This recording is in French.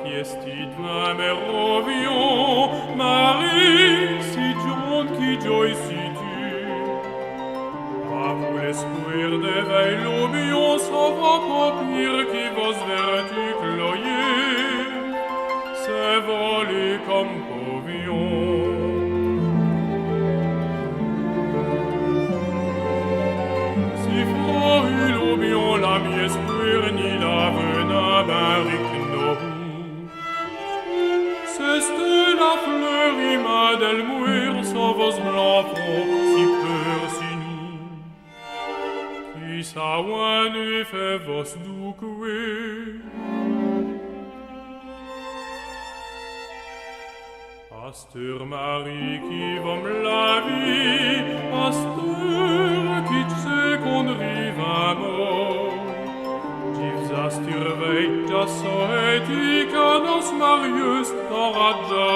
fiestit merovion, Marie, si giont qui joysi tu. A vous l'escuir de veille l'obion, sa va copir qui vos vertu cloyer, se voler comme povion. Si froid l'obion, la miescuir, ni la vena baric no. C'este la fleurima del muir, sa vos blanfon, si peur si nu. Qui sa wanu fait vos duque. Astur Marie qui vom la vie, Astur qui second rivamo. Divs astur veitja soetica nos Marius toraggia